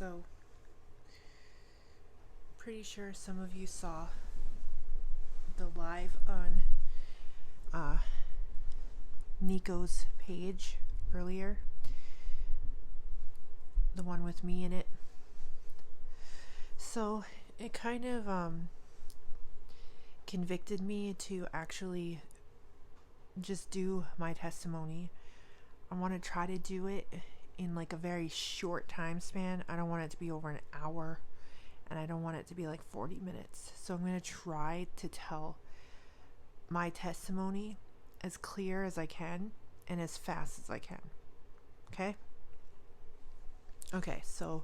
So, pretty sure some of you saw the live on uh, Nico's page earlier, the one with me in it. So, it kind of convicted me to actually just do my testimony. I want to try to do it in like a very short time span. I don't want it to be over an hour, and I don't want it to be like 40 minutes. So I'm going to try to tell my testimony as clear as I can and as fast as I can. Okay? Okay, so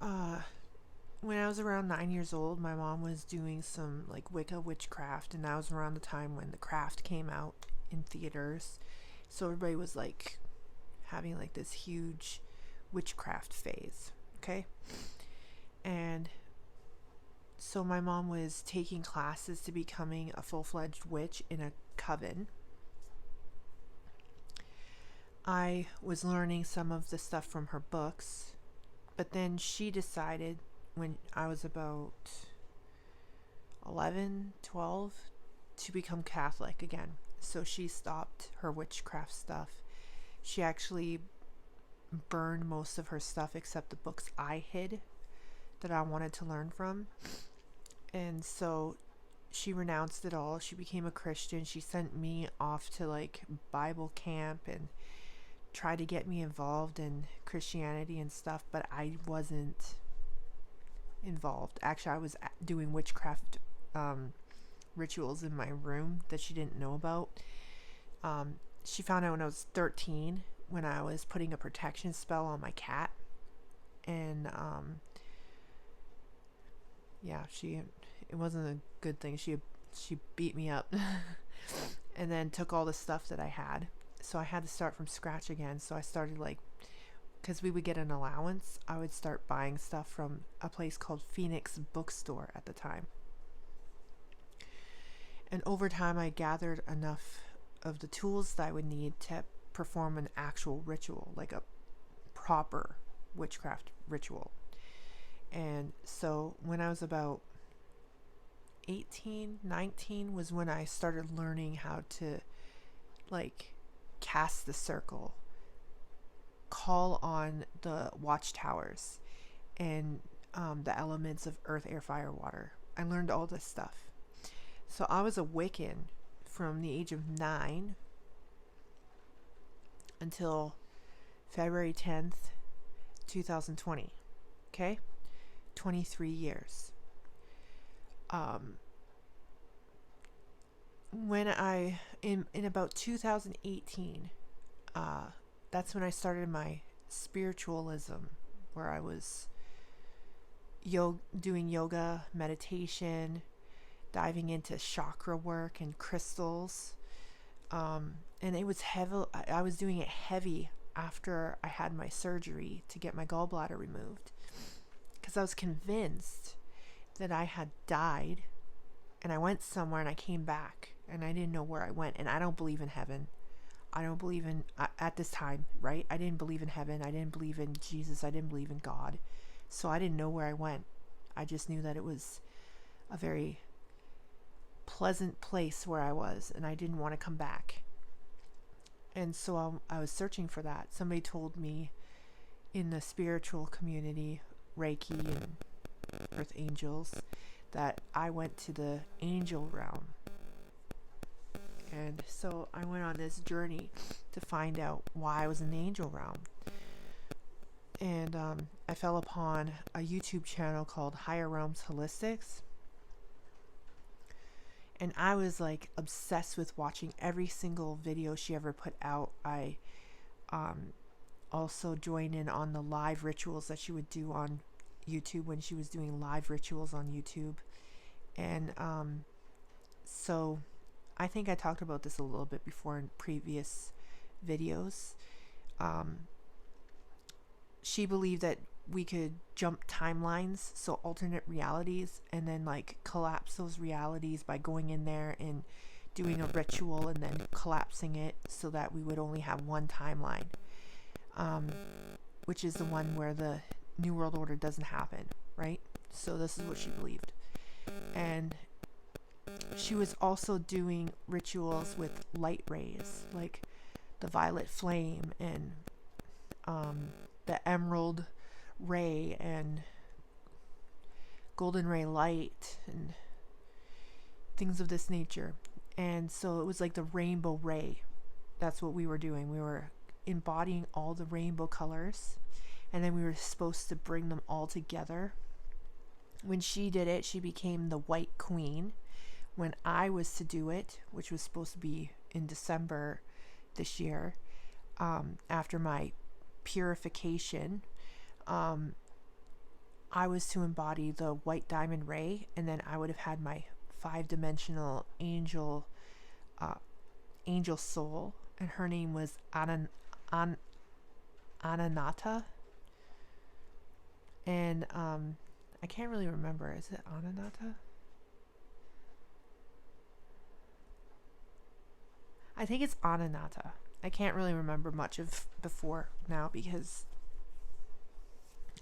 when I was around 9 years old, my mom was doing some like Wicca witchcraft, and that was around the time when The Craft came out in theaters. So everybody was like having like this huge witchcraft phase. Okay? And so my mom was taking classes to becoming a full-fledged witch in a coven. I was learning some of the stuff from her books, but then she decided when I was about 11, 12 to become Catholic again. So she stopped her witchcraft stuff. She actually burned most of her stuff except the books I hid that I wanted to learn from. And so she renounced it all. She became a Christian. She sent me off to like Bible camp and tried to get me involved in Christianity and stuff, but I wasn't involved. Actually, I was doing witchcraft rituals in my room that she didn't know about. She found out when I was 13 when I was putting a protection spell on my cat, and it wasn't a good thing. She beat me up and then took all the stuff that I had. So I had to start from scratch again. So I started because we would get an allowance, I would start buying stuff from a place called Phoenix Bookstore at the time. And over time, I gathered enough of the tools that I would need to perform an actual ritual, like a proper witchcraft ritual. And so when I was about 18, 19 was when I started learning how to cast the circle, call on the watchtowers, and the elements of earth, air, fire, water. I learned all this stuff. So I was a Wiccan from the age of 9 until February 10th, 2020. Okay? 23 years. When in about 2018, that's when I started my spiritualism, where I was doing yoga, meditation, diving into chakra work and crystals. And it was heavy. I was doing it heavy after I had my surgery to get my gallbladder removed, because I was convinced that I had died, and I went somewhere and I came back and I didn't know where I went. And I don't believe in heaven. I don't believe in, at this time, right? I didn't believe in heaven. I didn't believe in Jesus. I didn't believe in God. So I didn't know where I went. I just knew that it was a very pleasant place where I was, and I didn't want to come back. And so I was searching for that. Somebody told me in the spiritual community, Reiki and Earth Angels, that I went to the angel realm. And so I went on this journey to find out why I was in the angel realm. And I fell upon a YouTube channel called Higher Realms Holistics. And I was like obsessed with watching every single video she ever put out. I also joined in on the live rituals that she would do on YouTube when she was doing live rituals on YouTube. And so I think I talked about this a little bit before in previous videos. She believed that we could jump timelines, so alternate realities, and then collapse those realities by going in there and doing a ritual and then collapsing it so that we would only have one timeline. which is the one where the New World Order doesn't happen, right? So this is what she believed. And she was also doing rituals with light rays, like the violet flame and the emerald ray and golden ray light and things of this nature. And so it was like the rainbow ray. That's what we were doing. We were embodying all the rainbow colors, and then we were supposed to bring them all together. When she did it, she became the White Queen. When I was to do it, which was supposed to be in December this year, after my purification, I was to embody the white diamond ray, and then I would have had my 5-dimensional angel soul, and her name was Ananata. And I can't really remember. Is it Ananata? I think it's Ananata. I can't really remember much of before now, because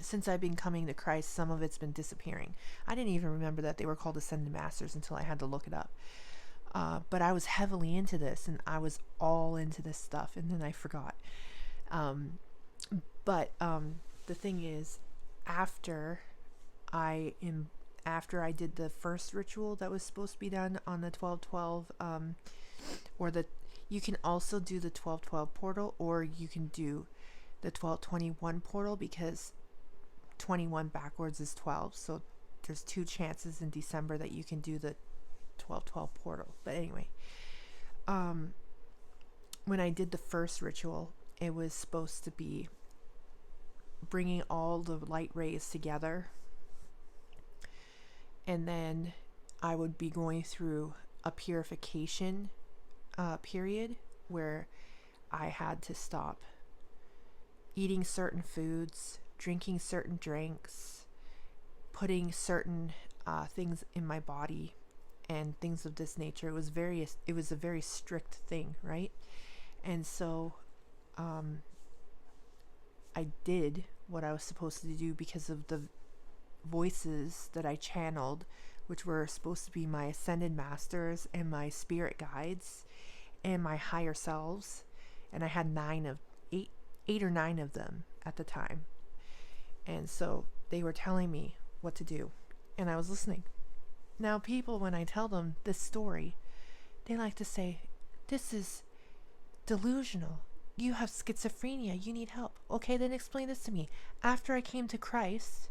since I've been coming to Christ, some of it's been disappearing. I didn't even remember that they were called Ascended Masters until I had to look it up. But I was heavily into this, and I was all into this stuff, and then I forgot. But the thing is, after I did the first ritual that was supposed to be done on the 12/12, you can also do the 12/12 portal, or you can do the 12/21 portal, because 21 backwards is 12. So there's 2 chances in December that you can do the 12/12 portal. But anyway, when I did the first ritual, it was supposed to be bringing all the light rays together, and then I would be going through a purification period where I had to stop eating certain foods, drinking certain drinks, putting certain things in my body, and things of this nature. It was a very strict thing, right? And so I did what I was supposed to do because of the voices that I channeled, which were supposed to be my ascended masters and my spirit guides and my higher selves. And I had 8 or 9 of them at the time. And so they were telling me what to do, and I was listening. Now, people, when I tell them this story, they like to say, this is delusional. You have schizophrenia. You need help. Okay, then explain this to me. After I came to Christ,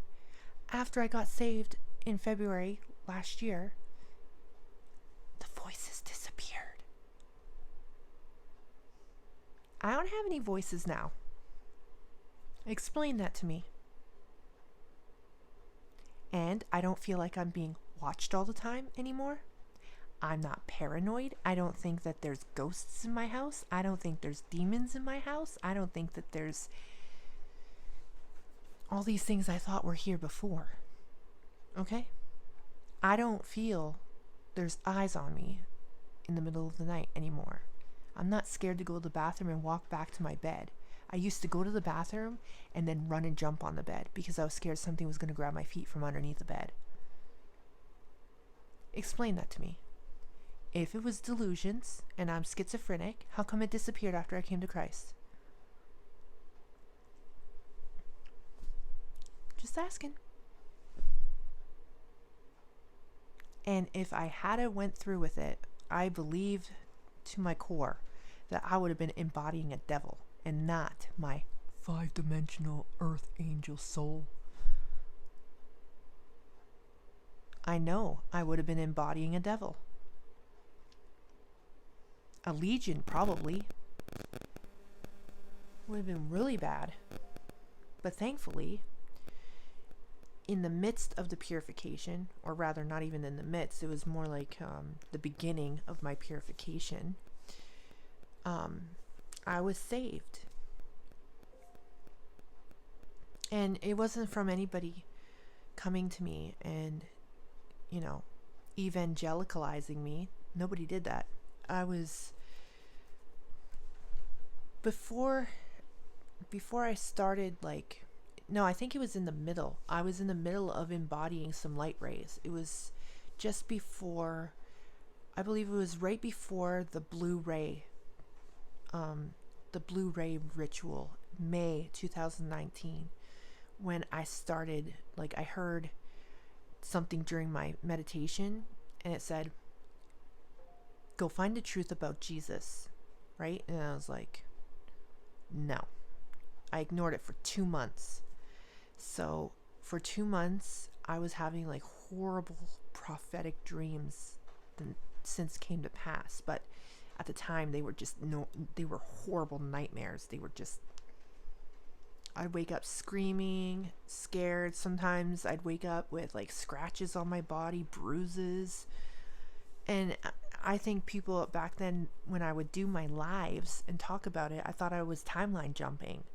after I got saved in February last year, the voices disappeared. I don't have any voices now. Explain that to me. And I don't feel like I'm being watched all the time anymore. I'm not paranoid. I don't think that there's ghosts in my house. I don't think there's demons in my house. I don't think that there's all these things I thought were here before. Okay? I don't feel there's eyes on me in the middle of the night anymore. I'm not scared to go to the bathroom and walk back to my bed. I used to go to the bathroom and then run and jump on the bed because I was scared something was going to grab my feet from underneath the bed. Explain that to me. If it was delusions and I'm schizophrenic, how come it disappeared after I came to Christ? Just asking. And if I hadn't went through with it, I believed to my core that I would have been embodying a devil and not my 5-dimensional earth angel soul. I know I would have been embodying a devil. A legion, probably. Would have been really bad. But thankfully, in the midst of the purification, or rather not even in the midst, it was more like the beginning of my purification, I was saved. And it wasn't from anybody coming to me and, evangelicalizing me. Nobody did that. I was, before before I started, like, no, I think it was in the middle. I was in the middle of embodying some light rays. It was just before, I believe it was right before the blue ray ritual, May 2019, when I started, like, I heard something during my meditation, and it said, go find the truth about Jesus, right? And I was like, no. I ignored it for 2 months. So for 2 months, I was having like horrible prophetic dreams that since came to pass. But at the time, they were they were horrible nightmares. They were just, I'd wake up screaming, scared. Sometimes I'd wake up with like scratches on my body, bruises. And I think people back then, when I would do my lives and talk about it, I thought I was timeline jumping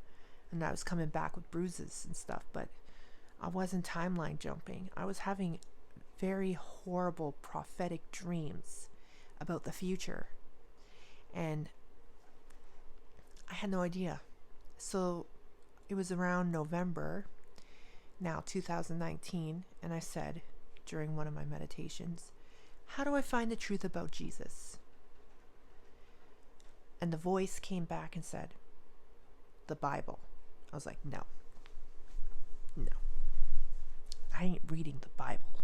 and I was coming back with bruises and stuff, but I wasn't timeline jumping. I was having very horrible prophetic dreams about the future, and I had no idea. So it was around November, now 2019, and I said during one of my meditations, how do I find the truth about Jesus? And the voice came back and said, the Bible. I was like, no, I ain't reading the Bible.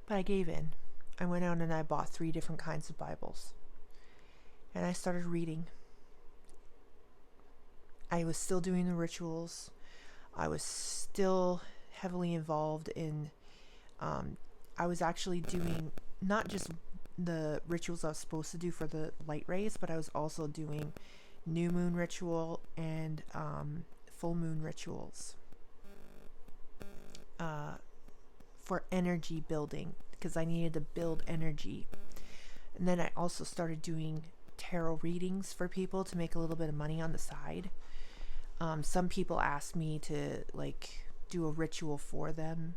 But I gave in. I went out and I bought 3 different kinds of Bibles. And I started reading. I was still doing the rituals. I was still heavily involved in, I was actually doing not just the rituals I was supposed to do for the light rays, but I was also doing new moon ritual and full moon rituals for energy building, because I needed to build energy. And then I also started doing tarot readings for people to make a little bit of money on the side. Some people asked me to like do a ritual for them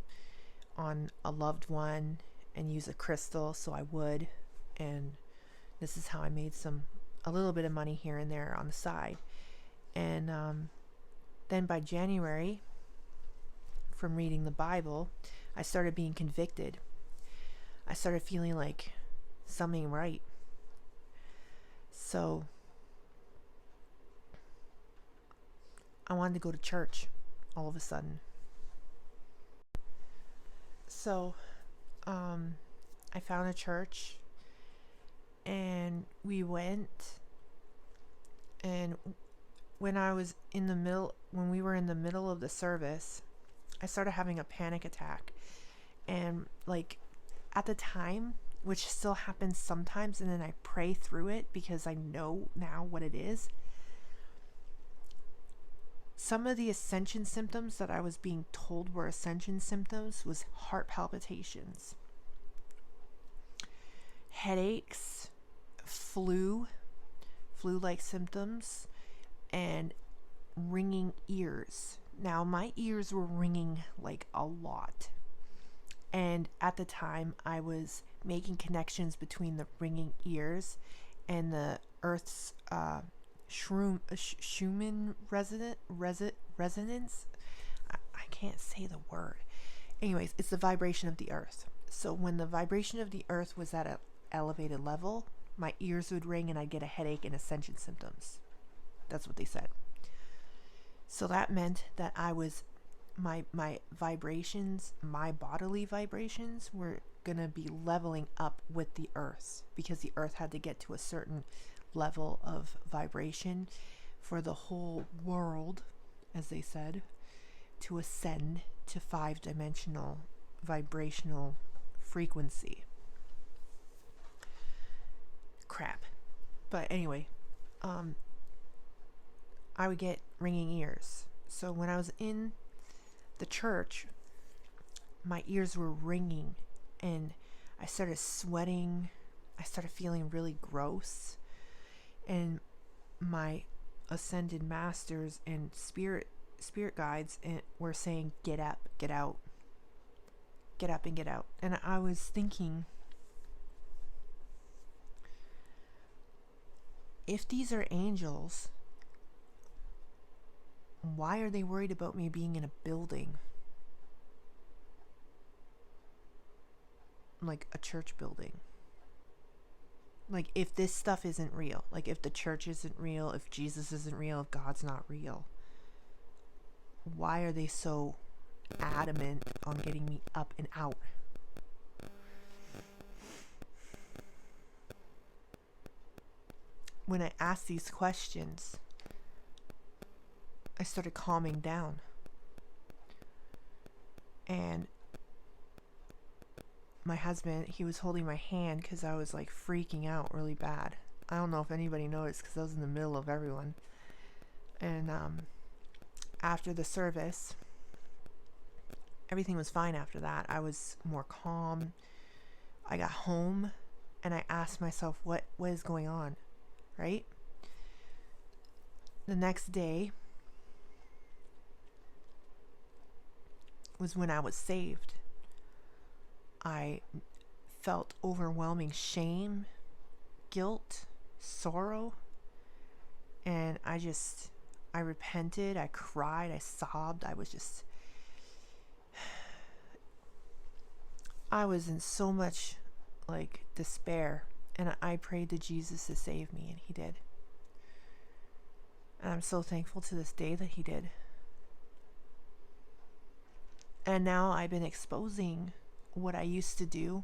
on a loved one and use a crystal, so I would, and this is how I made a little bit of money here and there on the side. And then by January, from reading the Bible, I started being convicted. I started feeling like something ain't right. So I wanted to go to church all of a sudden. So I found a church and we went, and when we were in the middle of the service, I started having a panic attack. And like at the time, which still happens sometimes, and then I pray through it because I know now what it is. Some of the ascension symptoms that I was being told were ascension symptoms was heart palpitations, headaches, flu-like symptoms, and ringing ears. Now, my ears were ringing like a lot. And at the time, I was making connections between the ringing ears and the Earth's Schumann resonance. I can't say the word. Anyways, it's the vibration of the Earth. So when the vibration of the Earth was at an elevated level, my ears would ring and I'd get a headache and ascension symptoms. That's what they said. So that meant that I was, my vibrations, my bodily vibrations were gonna be leveling up with the Earth, because the Earth had to get to a certain level of vibration for the whole world, as they said, to ascend to 5-dimensional vibrational frequency. Crap. But anyway, I would get ringing ears. So when I was in the church, my ears were ringing and I started sweating. I started feeling really gross. And my ascended masters and spirit guides were saying, get up, get out. Get up and get out. And I was thinking, if these are angels, why are they worried about me being in a building? Like a church building. Like, if this stuff isn't real, like if the church isn't real, if Jesus isn't real, if God's not real, why are they so adamant on getting me up and out? When I asked these questions, I started calming down. And my husband, he was holding my hand because I was like freaking out really bad. I don't know if anybody noticed because I was in the middle of everyone. And after the service, everything was fine after that. I was more calm. I got home and I asked myself, what is going on, right? The next day was when I was saved. I felt overwhelming shame, guilt, sorrow, and I repented, I cried, I sobbed, I was in so much like despair, and I prayed to Jesus to save me, and he did. And I'm so thankful to this day that he did. And now I've been exposing what I used to do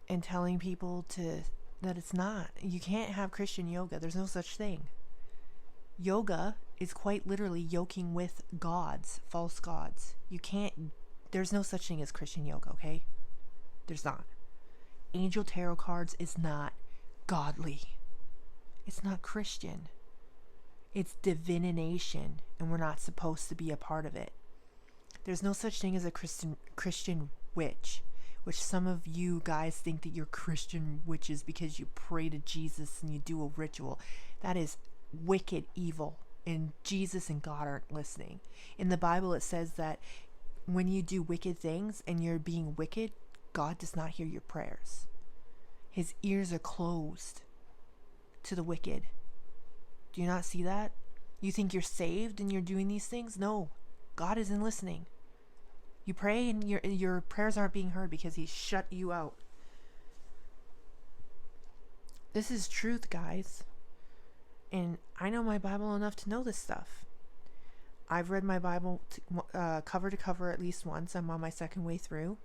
and telling people that it's not. You can't have Christian yoga. There's no such thing. Yoga is quite literally yoking with gods, false gods. There's no such thing as Christian yoga, okay? There's not. Angel tarot cards is not godly. It's not Christian. It's divination, and we're not supposed to be a part of it. There's no such thing as a Christian witch, which some of you guys think that you're Christian witches because you pray to Jesus and you do a ritual. That is wicked evil, and Jesus and God aren't listening. In the Bible, it says that when you do wicked things and you're being wicked, God does not hear your prayers. His ears are closed to the wicked. Do you not see that? You think you're saved and you're doing these things? No, God isn't listening. You pray and your prayers aren't being heard because he shut you out. This is truth, guys. And I know my Bible enough to know this stuff. I've read my Bible cover to cover at least once. I'm on my second way through.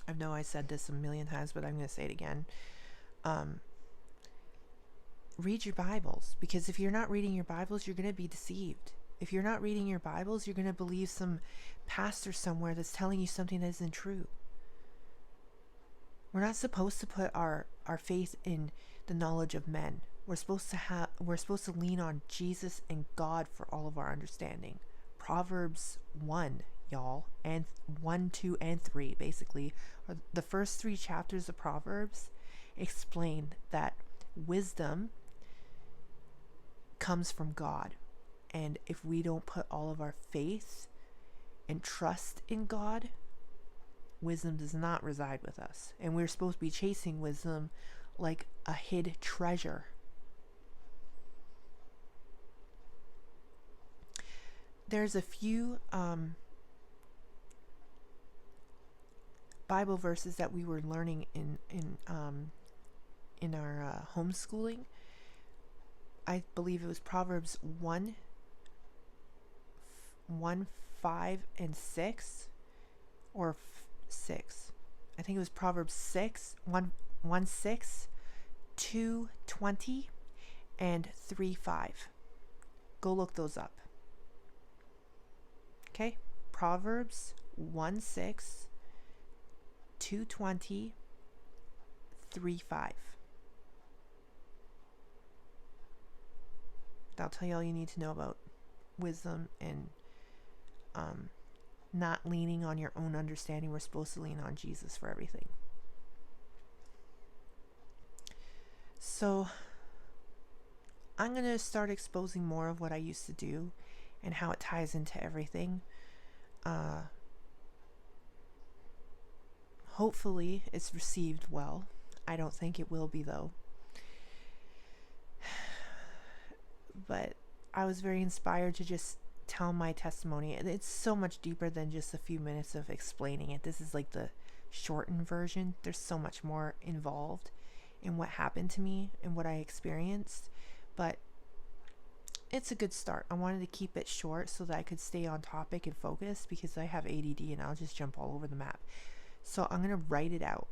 I know I said this a million times, but I'm going to say it again. Read your Bibles, because if you're not reading your Bibles, you're going to be deceived. If you're not reading your Bibles, you're going to believe some pastor somewhere that's telling you something that isn't true. We're not supposed to put our faith in the knowledge of men. We're supposed to lean on Jesus and God for all of our understanding. Proverbs 1, y'all, and 1, 2, and 3, basically, are the first 3 chapters of Proverbs explain that wisdom comes from God. And if we don't put all of our faith and trust in God, wisdom does not reside with us. And we're supposed to be chasing wisdom like a hid treasure. There's a few Bible verses that we were learning in our homeschooling. I believe it was Proverbs 1, 5, and 6, or 6. I think it was Proverbs 6, 1, 6, 2, 20, and 3, 5. Go look those up. Okay? Proverbs 1, 6, 2, 20, 3, 5. That'll tell you all you need to know about wisdom and not leaning on your own understanding. We're supposed to lean on Jesus for everything. So I'm going to start exposing more of what I used to do and how it ties into everything. Hopefully it's received well. I don't think it will be, though. but I was very inspired to just tell my testimony. It's so much deeper than just a few minutes of explaining it. This is like the shortened version. There's so much more involved in what happened to me and what I experienced, but it's a good start. I wanted to keep it short so that I could stay on topic and focus, because I have ADD and I'll just jump all over the map. So I'm going to write it out.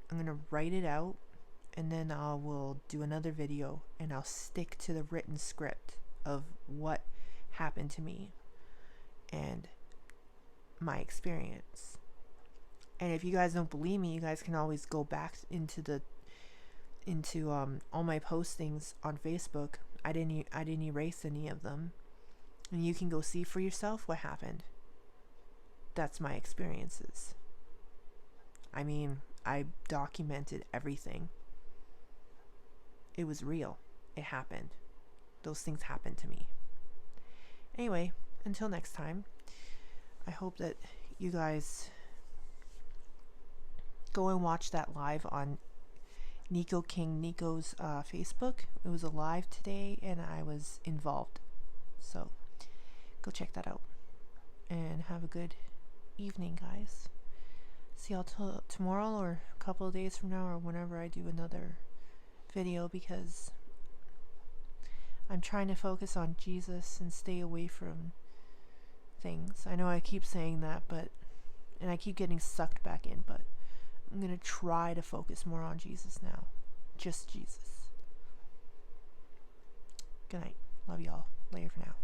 And then I will do another video and I'll stick to the written script of what happened to me and my experience. And if you guys don't believe me, you guys can always go back into all my postings on Facebook. I didn't erase any of them, and you can go see for yourself what happened. That's my experiences. I mean, I documented everything. It was real. It happened. Those things happened to me. Anyway, until next time, I hope that you guys go and watch that live on Nico's Facebook. It was a live today and I was involved. So go check that out. And have a good evening, guys. See y'all tomorrow or a couple of days from now or whenever I do another video, because I'm trying to focus on Jesus and stay away from things. I know I keep saying that, and I keep getting sucked back in, but I'm going to try to focus more on Jesus now. Just Jesus. Good night. Love y'all. Later for now.